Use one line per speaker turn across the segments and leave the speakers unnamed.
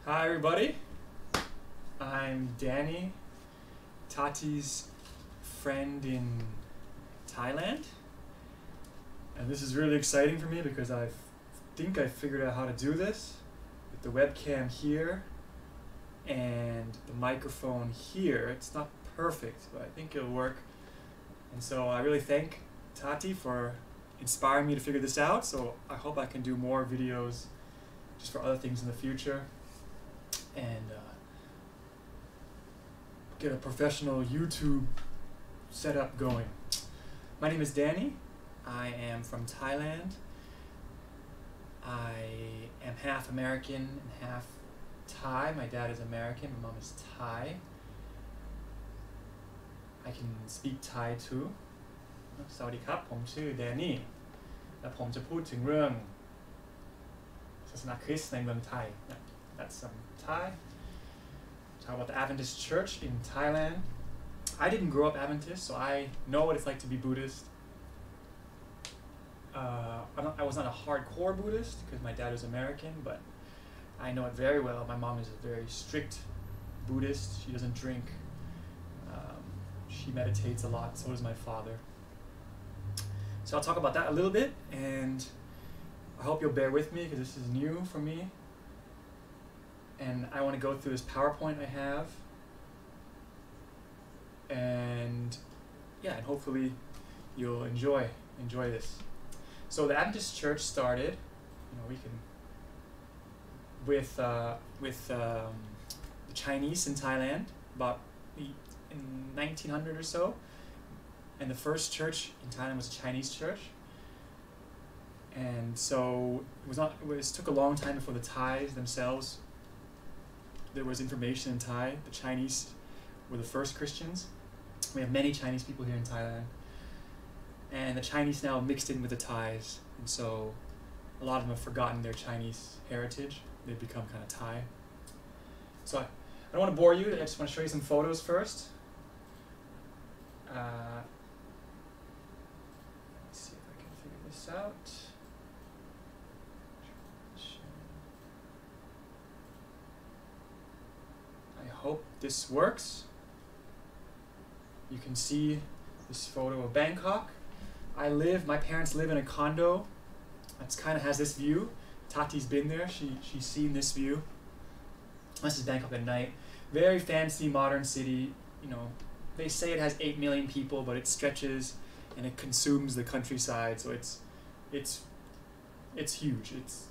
Hi everybody, I'm Danny, Tati's friend in Thailand, and this is really exciting for me because I think I figured out how to do this with the webcam here and the microphone here. It's not perfect, but I think it'll work, and so I really thank Tati for inspiring me to figure this out, so I hope I can do more videos just for other things in the future and get a professional YouTube setup going. My name is Danny. I am from Thailand. I am half American and half Thai. My dad is American, my mom is Thai. I can speak Thai too. สวัสดีครับ ผมชื่อแดนนี่ และผมจะพูดถึงเรื่องศาสนาคริสต์ในเมืองไทย That's some Thai. Talk about the Adventist church in Thailand. I didn't grow up Adventist, so I know what it's like to be Buddhist. I was not a hardcore Buddhist because my dad was American, but I know it very well. My mom is a very strict Buddhist. She doesn't drink. She meditates a lot, so does my father. So I'll talk about that a little bit, and I hope you'll bear with me because this is new for me. And I want to go through this PowerPoint I have, and yeah, and hopefully you'll enjoy this. So the Adventist Church started, with the Chinese in Thailand about in 1900 or so, and the first church in Thailand was a Chinese church. And so it took a long time before the Thais themselves. There was information in Thai. The Chinese were the first Christians. We have many Chinese people here in Thailand. And the Chinese now mixed in with the Thais. And so a lot of them have forgotten their Chinese heritage. They've become kind of Thai. So I don't want to bore you. I just want to show you some photos first. Let's see if I can figure this out. I hope this works. You can see this photo of Bangkok. My parents live in a condo. It kind of has this view. Tati's been there. She's seen this view. This is Bangkok at night. Very fancy, modern city. They say it has 8 million people, but it stretches and it consumes the countryside. So it's huge. It's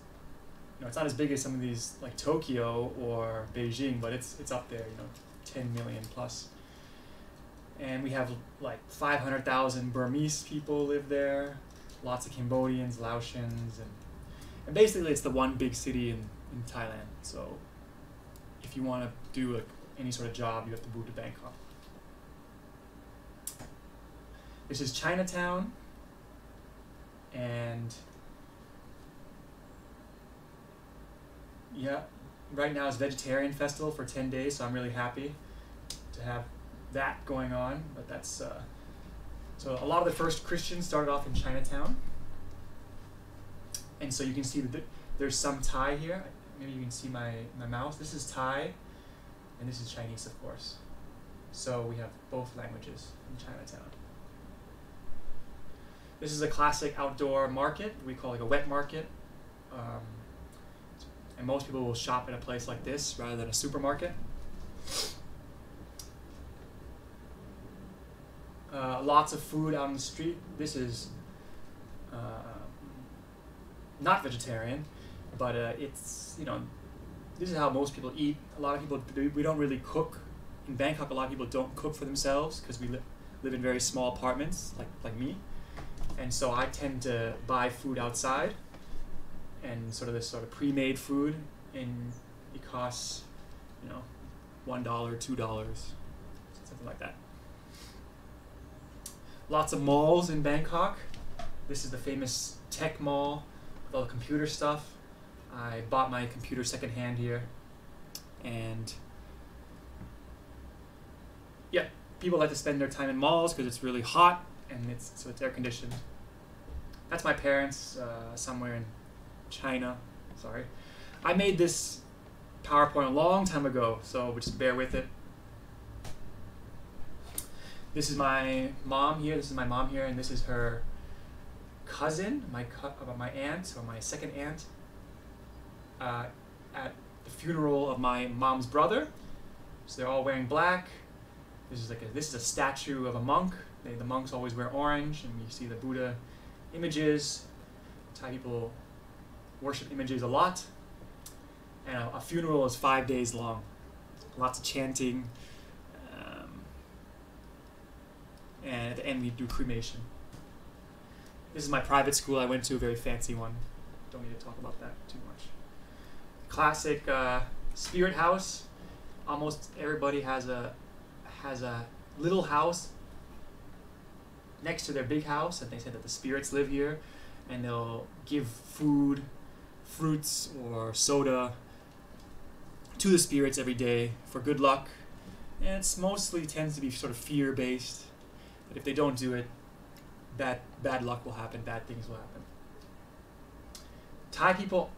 not as big as some of these like Tokyo or Beijing, but it's up there, 10 million plus. And we have like 500,000 Burmese people live there, lots of Cambodians, Laotians, and basically it's the one big city in Thailand. So if you want to do any sort of job, you have to move to Bangkok. This is Chinatown, and yeah, right now it's Vegetarian Festival for 10 days, so I'm really happy to have that going on. But that's so a lot of the first Christians started off in Chinatown, and so you can see that there's some Thai here. Maybe you can see my mouse. This is Thai, and this is Chinese, of course. So we have both languages in Chinatown. This is a classic outdoor market. We call it a wet market. And most people will shop at a place like this rather than a supermarket. Lots of food out on the street. This is not vegetarian, but it's, this is how most people eat. A lot of people, we don't really cook. In Bangkok, a lot of people don't cook for themselves because we live in very small apartments, like me. And so I tend to buy food outside, and this pre-made food, and it costs, $1, $2, something like that. Lots of malls in Bangkok. This is the famous tech mall with all the computer stuff. I bought my computer secondhand here, and yeah, people like to spend their time in malls because it's really hot and it's air conditioned. That's my parents somewhere in China. Sorry, I made this PowerPoint a long time ago, so just bear with it. This is my mom here. This is my mom here, and this is her cousin, my aunt, or my second aunt, at the funeral of my mom's brother. So they're all wearing black. This is a statue of a monk. The monks always wear orange, and you see the Buddha images. Thai people worship images a lot. And a funeral is 5 days long. Lots of chanting. And at the end we do cremation. This is my private school I went to, a very fancy one. Don't need to talk about that too much. Classic spirit house. Almost everybody has a little house next to their big house, and they say that the spirits live here, and they'll give food, fruits, or soda to the spirits every day for good luck. And it's mostly tends to be sort of fear-based. But if they don't do it, bad luck will happen, bad things will happen. Thai people,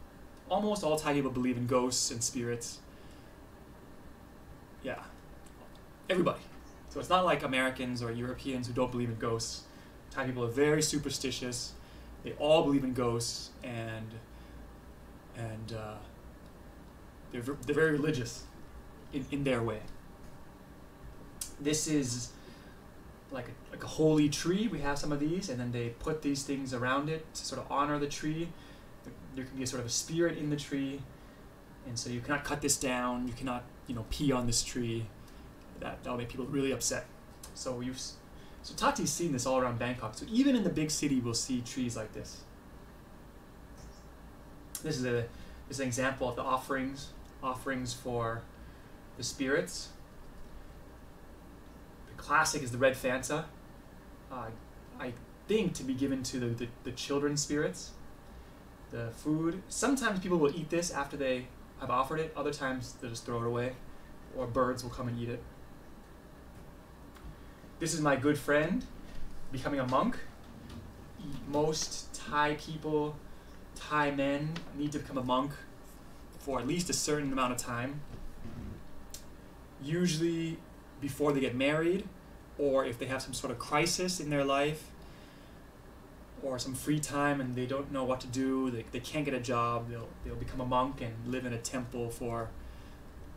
almost all Thai people believe in ghosts and spirits. Yeah, everybody. So it's not like Americans or Europeans who don't believe in ghosts. Thai people are very superstitious. They all believe in ghosts, and they're very religious in their way. This is like a holy tree. We have some of these, and then they put these things around it to sort of honor the tree. There can be a sort of a spirit in the tree, and so you cannot cut this down. You cannot, pee on this tree. That'll make people really upset. So Tati's seen this all around Bangkok. So even in the big city, we'll see trees like this. This is an example of the offerings for the spirits. The classic is the red Fanta. I think to be given to the children's spirits. The food. Sometimes people will eat this after they have offered it. Other times they'll just throw it away, or birds will come and eat it. This is my good friend becoming a monk. Most Thai people, Thai men, need to become a monk for at least a certain amount of time. Usually before they get married, or if they have some sort of crisis in their life, or some free time and they don't know what to do, they can't get a job, they'll become a monk and live in a temple for,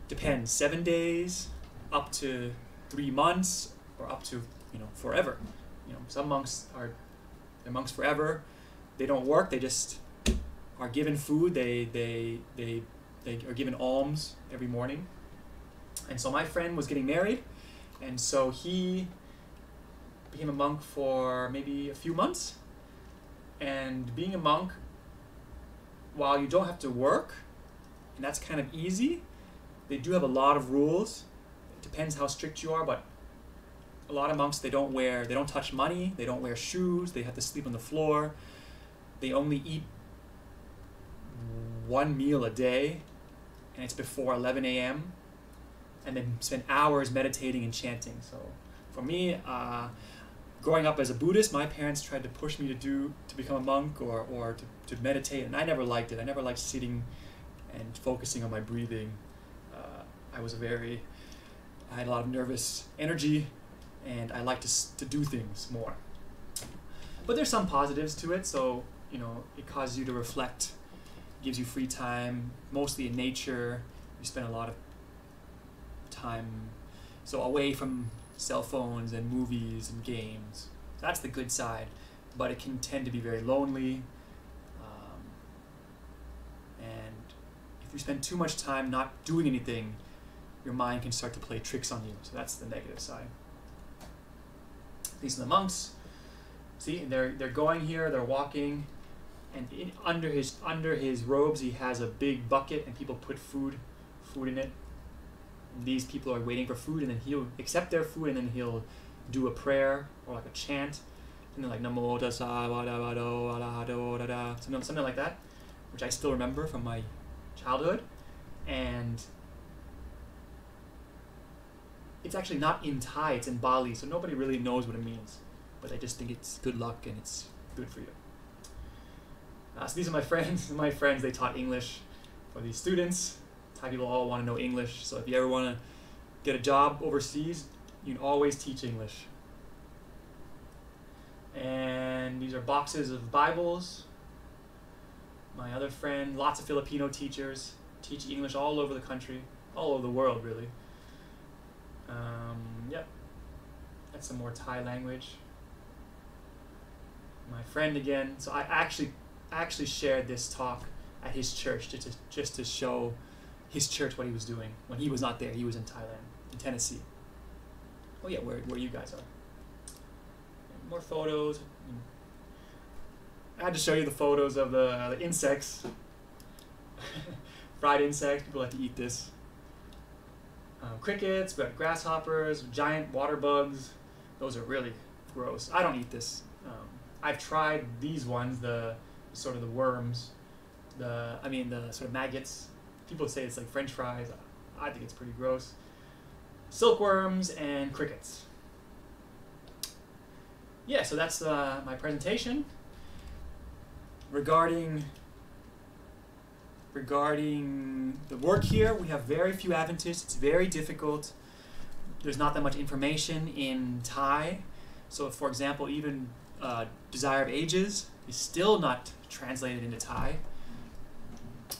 depends, 7 days, up to 3 months, or up to forever. Some monks they're monks forever. They don't work. They just are given food. They are given alms every morning. And so my friend was getting married, and so he became a monk for maybe a few months. And being a monk, while you don't have to work, and that's kind of easy, they do have a lot of rules. It depends how strict you are, but a lot of monks, they don't touch money, they don't wear shoes, they have to sleep on the floor, they only eat 1 meal a day, and it's before 11 a.m., and then spend hours meditating and chanting. So for me, growing up as a Buddhist, my parents tried to push me to become a monk or to meditate, and I never liked it. I never liked sitting and focusing on my breathing. I had a lot of nervous energy, and I like to do things more. But there's some positives to it. So it causes you to reflect, gives you free time, mostly in nature. You spend a lot of time away from cell phones and movies and games. That's the good side, but it can tend to be very lonely. And if you spend too much time not doing anything, your mind can start to play tricks on you. So that's the negative side. These are the monks. See, they're going here, they're walking, and under his robes he has a big bucket, and people put food in it. And these people are waiting for food, and then he'll accept their food, and then he'll do a prayer or like a chant, and then like Namo Tassa Bhagavato Arahato Dada, something like that, which I still remember from my childhood. And it's actually not in Thai, it's in Bali, so nobody really knows what it means, but I just think it's good luck and it's good for you. So these are my friends. They taught English for these students, Thai people all want to know English, so if you ever want to get a job overseas, you can always teach English. And these are boxes of Bibles. My other friend, lots of Filipino teachers teach English all over the country, all over the world, really. Yep. That's some more Thai language. My friend again. So I actually shared this talk at his church just to show his church what he was doing when he was not there. He was in Thailand, in Tennessee. Oh yeah, where you guys are. More photos. I had to show you the photos of the insects. Fried insects. People like to eat this. Crickets, but grasshoppers, giant water bugs. Those are really gross. I don't eat this. I've tried these ones, the sort of the worms, the sort of maggots. People say it's like French fries. I think it's pretty gross. Silkworms and crickets. Yeah, so that's my presentation. Regarding the work here, we have very few Adventists. It's very difficult. There's not that much information in Thai. So, for example, even Desire of Ages is still not translated into Thai.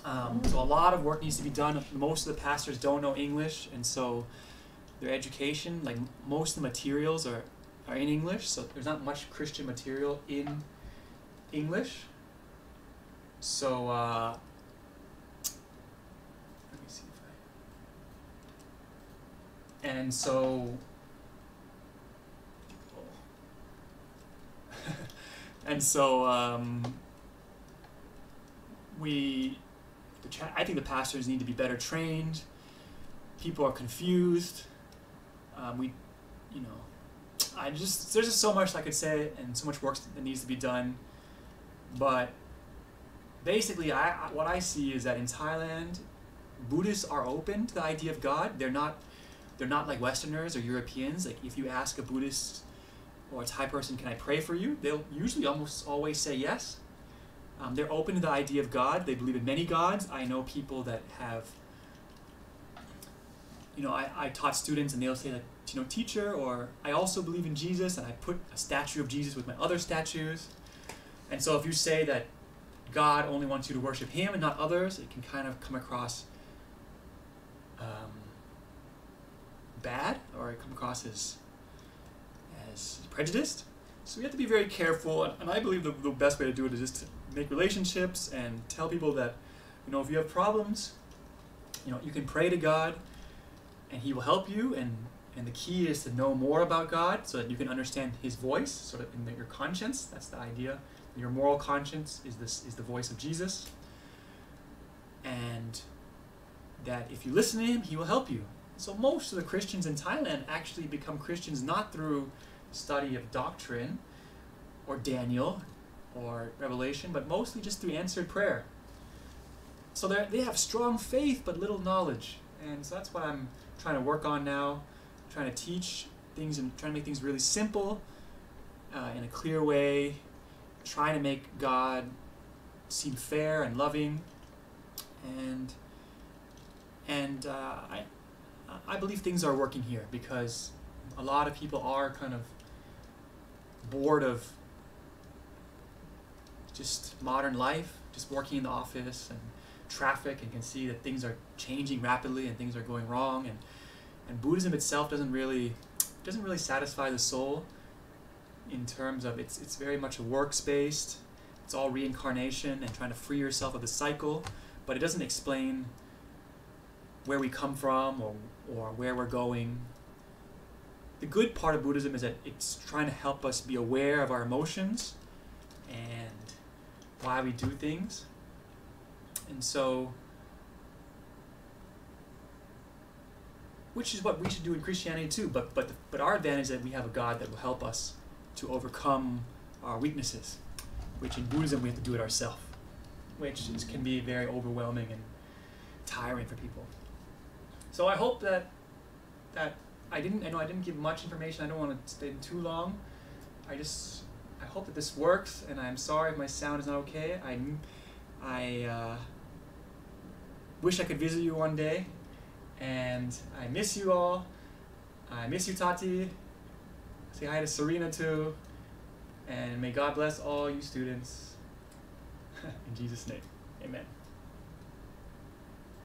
So a lot of work needs to be done. Most of the pastors don't know English, and so their education, like most of the materials are in English, so there's not much Christian material in English. So let me see if I... And so and so I think the pastors need to be better trained. People are confused. There's just so much I could say and so much work that needs to be done. But basically, what I see is that in Thailand, Buddhists are open to the idea of God. They're not like Westerners or Europeans. Like if you ask a Buddhist or a Thai person, "Can I pray for you?" They'll usually almost always say yes. They're open to the idea of God. They believe in many gods. I know people that have, I taught students and they'll say like, teacher, or I also believe in Jesus and I put a statue of Jesus with my other statues. And so if you say that God only wants you to worship him and not others, it can kind of come across bad, or it come across as prejudiced. So we have to be very careful, and I believe the best way to do it is just to make relationships and tell people that, if you have problems, you can pray to God and he will help you, and the key is to know more about God so that you can understand his voice, sort of in your conscience. That's the idea. Your moral conscience is the voice of Jesus, and that if you listen to him, he will help you. So most of the Christians in Thailand actually become Christians not through study of doctrine or Daniel or Revelation, but mostly just through answered prayer. So they have strong faith but little knowledge, and so that's what I'm trying to work on now, trying to teach things and trying to make things really simple in a clear way, trying to make God seem fair and loving, and I believe things are working here because a lot of people are kind of bored of just modern life, just working in the office and traffic, and can see that things are changing rapidly and things are going wrong, and Buddhism itself doesn't really satisfy the soul in terms of it's very much a works-based. It's all reincarnation and trying to free yourself of the cycle, but it doesn't explain where we come from or where we're going. The good part of Buddhism is that it's trying to help us be aware of our emotions and why we do things. And so, which is what we should do in Christianity too, but our advantage is that we have a God that will help us to overcome our weaknesses, which in Buddhism we have to do it ourselves, which can be very overwhelming and tiring for people. So I hope that I didn't give much information. I don't want to stay too long. I hope that this works, and I'm sorry if my sound is not okay. wish I could visit you one day. And I miss you all. I miss you, Tati. Say hi to Serena too. And may God bless all you students. In Jesus' name, amen.